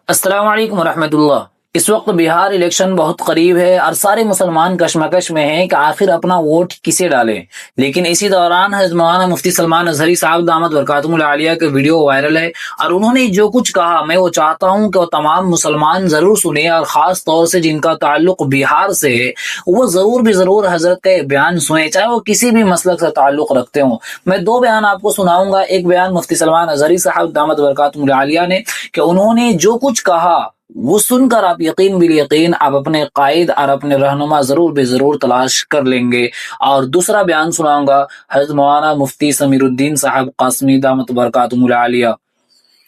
السلام علیکم ورحمۃ اللہ۔ اس وقت بہار الیکشن بہت قریب ہے اور سارے مسلمان کشمکش میں ہیں کہ آخر اپنا ووٹ کسے ڈالیں، لیکن اسی دوران حضرت مولانا مفتی سلمان اظہری صاحب دامت برکاتہم العالیہ کے ویڈیو وائرل ہے اور انہوں نے جو کچھ کہا میں وہ چاہتا ہوں کہ وہ تمام مسلمان ضرور سنیں، اور خاص طور سے جن کا تعلق بہار سے ہے وہ ضرور حضرت کا یہ بیان سنیں، چاہے وہ کسی بھی مسلک سے تعلق رکھتے ہوں۔ میں دو بیان آپ کو سناؤں گا۔ ایک بیان مفتی سلمان اظہری صاحب دامت برکاتہم العالیہ نے کہ انہوں نے جو کچھ کہا وہ سن کر آپ یقین بالیقین آپ اپنے قائد اور اپنے رہنما ضرور تلاش کر لیں گے۔ اور دوسرا بیان سناؤں گا حضرت مولانا مفتی سمیر الدین صاحب قاسمی دامت برکاتہم العالیہ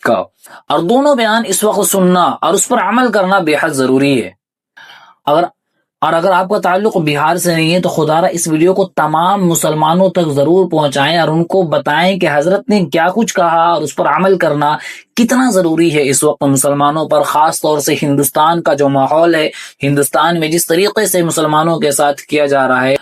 کا، اور دونوں بیان اس وقت سننا اور اس پر عمل کرنا بے حد ضروری ہے۔ اگر آپ کا تعلق بہار سے نہیں ہے تو خدا را اس ویڈیو کو تمام مسلمانوں تک ضرور پہنچائیں اور ان کو بتائیں کہ حضرت نے کیا کچھ کہا اور اس پر عمل کرنا کتنا ضروری ہے اس وقت مسلمانوں پر، خاص طور سے ہندوستان کا جو ماحول ہے، ہندوستان میں جس طریقے سے مسلمانوں کے ساتھ کیا جا رہا ہے۔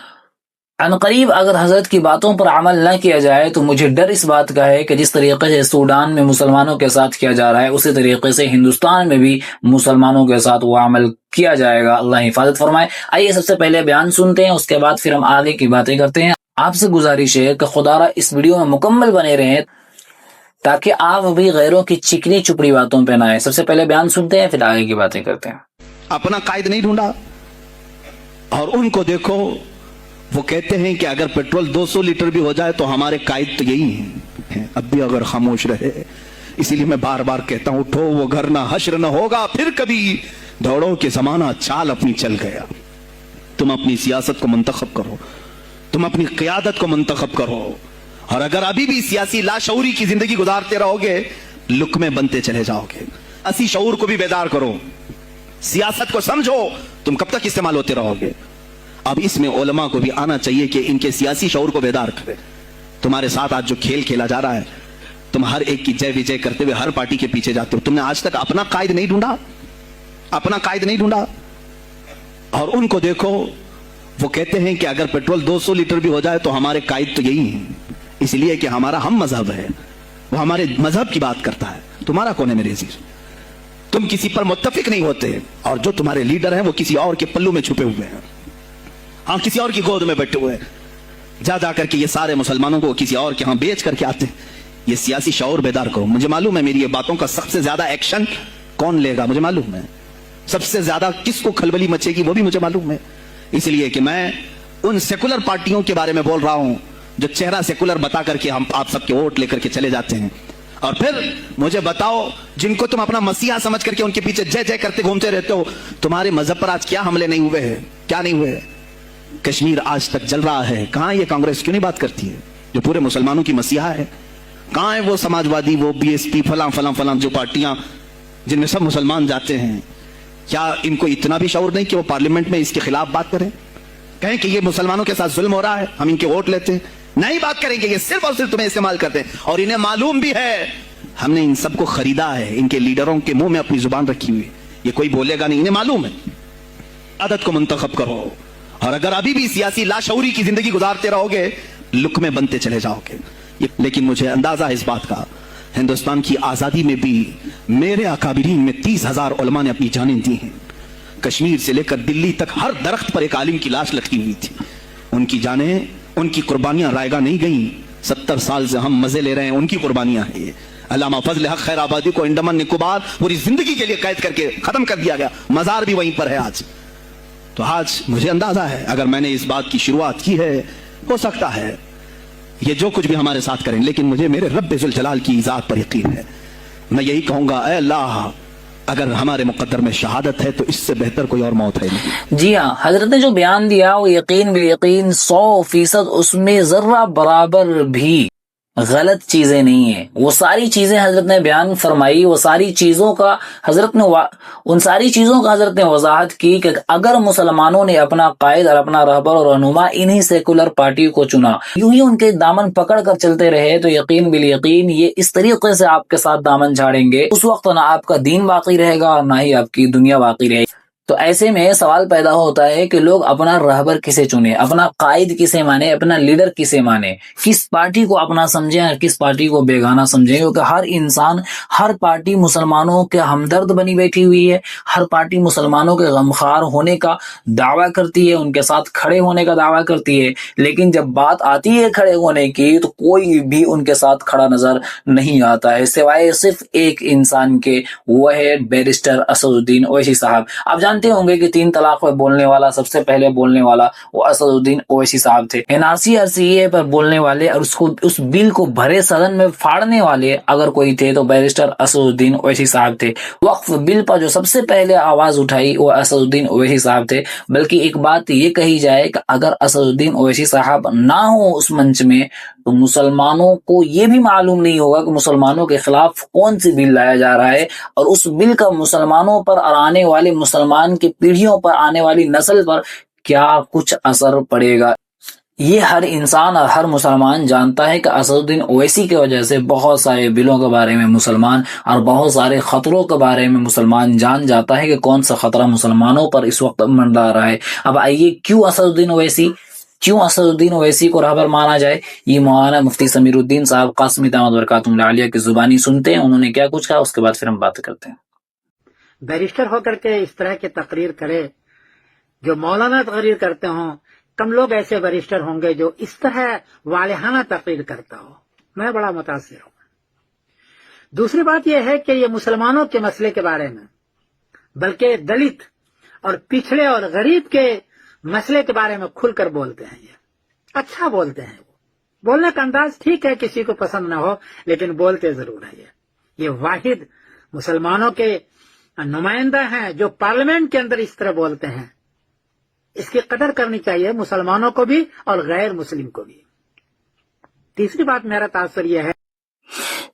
عنقریب اگر حضرت کی باتوں پر عمل نہ کیا جائے تو مجھے ڈر اس بات کا ہے کہ جس طریقے سے سوڈان میں مسلمانوں کے ساتھ کیا جا رہا ہے اسی طریقے سے ہندوستان میں بھی مسلمانوں کے ساتھ وہ عمل کیا جائے گا۔ اللہ حفاظت فرمائے۔ آئیے سب سے پہلے بیان سنتے ہیں، اس کے بعد پھر ہم آگے کی باتیں کرتے ہیں۔ آپ سے گزارش ہے کہ خدا را اس ویڈیو میں مکمل بنے رہیں تاکہ آپ بھی غیروں کی چکنی چپڑی باتوں پہ نہ آئے۔ سب سے پہلے بیان سنتے ہیں پھر آگے کی باتیں کرتے ہیں۔ اپنا قائد نہیں ڈھونڈا، اور ان کو دیکھو وہ کہتے ہیں کہ اگر پیٹرول 200 لیٹر بھی ہو جائے تو ہمارے قائد تو یہی ہیں، اب بھی اگر خاموش رہے۔ اسی لیے میں بار بار کہتا ہوں اٹھو وہ گھر نہ حشر نہ ہوگا پھر کبھی، دوڑو کہ زمانہ چال اپنی چل گیا۔ تم اپنی سیاست کو منتخب کرو، تم اپنی قیادت کو منتخب کرو، اور اگر ابھی بھی سیاسی لاشعوری کی زندگی گزارتے رہو گے لقمے بنتے چلے جاؤ گے۔ اسی شعور کو بھی بیدار کرو، سیاست کو سمجھو، تم کب تک استعمال ہوتے رہو گے۔ اب اس میں علماء کو بھی آنا چاہیے کہ ان کے سیاسی شعور کو بیدار کرے۔ تمہارے ساتھ آج جو کھیل کھیلا جا رہا ہے، تم ہر ایک کی جے وجے کرتے ہوئے ہر پارٹی کے پیچھے جاتے ہو، تم نے آج تک اپنا قائد نہیں ڈھونڈا، اپنا قائد نہیں ڈھونڈا۔ اور ان کو دیکھو وہ کہتے ہیں کہ اگر پیٹرول 200 لیٹر بھی ہو جائے تو ہمارے قائد تو یہی ہیں، اس لیے کہ ہمارا ہم مذہب ہے، وہ ہمارے مذہب کی بات کرتا ہے۔ تمہارا کون ہے میرے عزیز؟ تم کسی پر متفق نہیں ہوتے، اور جو تمہارے لیڈر ہیں وہ کسی اور کے پلو میں چھپے ہوئے ہیں، ہاں کسی اور کی گود میں بیٹھے ہوئے ہیں۔ جا کر کے یہ سارے مسلمانوں کو کسی اور کے ہاں بیچ کر کے آتے ہیں۔ یہ سیاسی شعور بیدار کرو۔ مجھے معلوم ہے میری یہ باتوں کا سب سے زیادہ ایکشن کون لے گا، مجھے معلوم ہے سب سے زیادہ کس کو کھلبلی مچے گی وہ بھی مجھے معلوم ہے، اس لیے کہ میں ان سیکولر پارٹیوں کے بارے میں بول رہا ہوں جو چہرہ سیکولر بتا کر کے ہم آپ سب کے ووٹ لے کر کے چلے جاتے ہیں، اور پھر مجھے بتاؤ جن کو تم اپنا مسیحا سمجھ کر کے ان کے پیچھے جے جے کرتے گھومتے رہتے ہو، تمہارے مذہب پر آج کیا حملے نہیں ہوئے ہیں، کیا نہیں ہوئے؟ کشمیر آج تک جل رہا ہے، کہاں یہ کانگریس کیوں نہیں بات کرتی ہے جو پورے مسلمانوں کی مسیحا ہے؟ کہاں ہے وہ سماجوادی، وہ بی ایس پی، فلاں جو پارٹیاں جن میں سب مسلمان جاتے ہیں؟ کیا ان کو اتنا بھی شعور نہیں کہ وہ پارلیمنٹ میں اس کے خلاف بات کریں، کہیں کہ یہ مسلمانوں کے ساتھ ظلم ہو رہا ہے، ہم ان کے ووٹ لیتے ہیں؟ نہیں بات کریں گے، یہ صرف اور صرف تمہیں استعمال کرتے ہیں، اور انہیں معلوم بھی ہے ہم نے ان سب کو خریدا ہے، ان کے لیڈروں کے منہ میں اپنی زبان رکھی ہوئی، یہ کوئی بولے گا نہیں، انہیں معلوم ہے۔ عادت کو منتخب کرو، اور اگر ابھی بھی سیاسی لاشعوری کی زندگی گزارتے رہو گے لقمے بنتے چلے جاؤ گے۔ لیکن مجھے اندازہ ہے اس بات کا، ہندوستان کی آزادی میں بھی میرے اکابرین میں 30,000 علماء نے اپنی جانیں دی ہیں۔ کشمیر سے لے کر دلی تک ہر درخت پر ایک عالم کی لاش لٹکی ہوئی تھی، ان کی جانیں، ان کی قربانیاں رائیگاں نہیں گئیں۔ 70 سال سے ہم مزے لے رہے ہیں، ان کی قربانیاں ہیں یہ۔ علامہ فضل حق خیر آبادی کو انڈمان نکوبار پوری زندگی کے لیے قید کر کے ختم کر دیا گیا، مزار بھی وہیں پر ہے آج۔ تو آج مجھے اندازہ ہے اگر میں نے اس بات کی شروعات کی ہے، ہو سکتا ہے یہ جو کچھ بھی ہمارے ساتھ کریں، لیکن مجھے میرے رب ذوالجلال کی ذات پر یقین ہے۔ میں یہی کہوں گا اے اللہ، اگر ہمارے مقدر میں شہادت ہے تو اس سے بہتر کوئی اور موت ہے نہیں۔ جی ہاں، حضرت نے جو بیان دیا وہ یقین بالیقین 100% اس میں ذرہ برابر بھی غلط چیزیں نہیں ہیں۔ وہ ساری چیزیں حضرت نے بیان فرمائی، وہ ساری چیزوں کا حضرت نے ان ساری چیزوں کا حضرت نے وضاحت کی کہ اگر مسلمانوں نے اپنا قائد اور اپنا رہبر اور رہنما انہی سیکولر پارٹی کو چنا، یوں ہی ان کے دامن پکڑ کر چلتے رہے تو یقین بالیقین یہ اس طریقے سے آپ کے ساتھ دامن جھاڑیں گے، اس وقت نہ آپ کا دین باقی رہے گا اور نہ ہی آپ کی دنیا باقی رہے گی۔ تو ایسے میں سوال پیدا ہوتا ہے کہ لوگ اپنا رہبر کسے چنے، اپنا قائد کسے مانے، اپنا لیڈر کسے مانے، کس پارٹی کو اپنا سمجھیں اور کس پارٹی کو بیگانہ سمجھیں، کیونکہ ہر انسان، ہر پارٹی مسلمانوں کے ہمدرد بنی بیٹھی ہوئی ہے، ہر پارٹی مسلمانوں کے غمخوار ہونے کا دعویٰ کرتی ہے، ان کے ساتھ کھڑے ہونے کا دعویٰ کرتی ہے، لیکن جب بات آتی ہے کھڑے ہونے کی تو کوئی بھی ان کے ساتھ کھڑا نظر نہیں آتا ہے سوائے صرف ایک انسان کے، وہ ہے بیرسٹر اسد الدین اویسی صاحب۔ آپ جانتے ہوں گے کہ 3 طلاق پر بولنے والا، سب سے پہلے بولنے والا وہ اسد الدین اویسی صاحب تھے۔ NRC اور CAA پر بولنے والے اور اس بل کو بھرے صدن میں پھاڑنے والے اگر کوئی تھے تو بیرسٹر اسد الدین اویسی صاحب تھے۔ وقف بل پر جو سب سے پہلے آواز اٹھائی وہ اسد الدین اویسی صاحب تھے۔ بلکہ ایک بات یہ کہی جائے کہ اگر اسد الدین اویسی صاحب نہ ہو اس منچ میں تو مسلمانوں کو یہ بھی معلوم نہیں ہوگا کہ مسلمانوں کے خلاف کون سی بل لایا جا رہا ہے، اور اس بل کا مسلمانوں پر اور آنے والے مسلمان کی پیڑھیوں پر، آنے والی نسل پر کیا کچھ اثر پڑے گا۔ یہ ہر انسان اور ہر مسلمان جانتا ہے کہ اسد الدین اویسی کی وجہ سے بہت سارے بلوں کے بارے میں مسلمان اور بہت سارے خطروں کے بارے میں مسلمان جان جاتا ہے کہ کون سا خطرہ مسلمانوں پر اس وقت منڈرا رہا ہے۔ اب آئیے کیوں اسد الدین اویسی کو رہبر مانا جائے، یہ مولانا مفتی سمیر الدین صاحب قاسمی دامت برکاتہ العالیہ کی زبانی سنتے ہیں، انہوں نے کیا کچھ کہا، اس کے بعد پھر ہم بات کرتے ہیں۔ بیرسٹر ہو کر کے اس طرح کی تقریر کرے، جو مولانا تقریر کرتے ہوں، کم لوگ ایسے بیرسٹر ہوں گے جو اس طرح والہانہ تقریر کرتا ہو۔ میں بڑا متاثر ہوں۔ دوسری بات یہ ہے کہ یہ مسلمانوں کے مسئلے کے بارے میں بلکہ دلت اور پچھڑے اور غریب کے مسئلے کے بارے میں کھل کر بولتے ہیں۔ یہ اچھا بولتے ہیں، وہ بولنے کا انداز ٹھیک ہے، کسی کو پسند نہ ہو، لیکن بولتے ضرور ہے۔ یہ واحد مسلمانوں کے نمائندہ ہیں جو پارلیمنٹ کے اندر اس طرح بولتے ہیں۔ اس کی قدر کرنی چاہیے مسلمانوں کو بھی اور غیر مسلم کو بھی۔ تیسری بات میرا تاثر یہ ہے،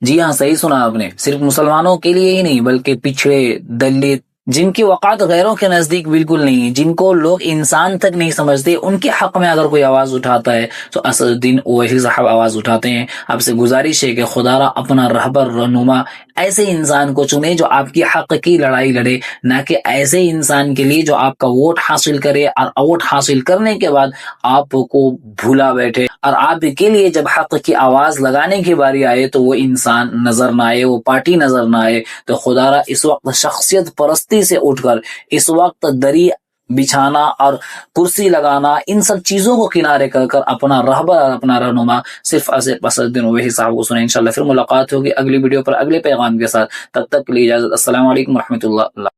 جی ہاں، صحیح سنا آپ نے، صرف مسلمانوں کے لیے ہی نہیں بلکہ پچھڑے، دلت، جن کی وقعت غیروں کے نزدیک بالکل نہیں، جن کو لوگ انسان تک نہیں سمجھتے، ان کے حق میں اگر کوئی آواز اٹھاتا ہے تو اسد الدین اویسی صاحب آواز اٹھاتے ہیں۔ آپ سے گزارش ہے کہ خدا را اپنا رہبر رہنما ایسے انسان کو چنے جو آپ کی حق کی لڑائی لڑے، نہ کہ ایسے انسان کے لیے جو آپ کا ووٹ حاصل کرے اور ووٹ حاصل کرنے کے بعد آپ کو بھولا بیٹھے، اور آپ کے لیے جب حق کی آواز لگانے کی باری آئے تو وہ انسان نظر نہ آئے، وہ پارٹی نظر نہ آئے۔ تو خدا را اس وقت شخصیت پرستی سے اٹھ کر اس وقت دری بچھانا اور کرسی لگانا، ان سب چیزوں کو کنارے کر کر اپنا رہبر اور اپنا رہنما صرف اسد الدین اویسی صاحب کو سنیں۔ انشاءاللہ پھر ملاقات ہوگی اگلی ویڈیو پر اگلے پیغام کے ساتھ، تب تک کے لیے اجازت، السلام علیکم ورحمۃ اللہ۔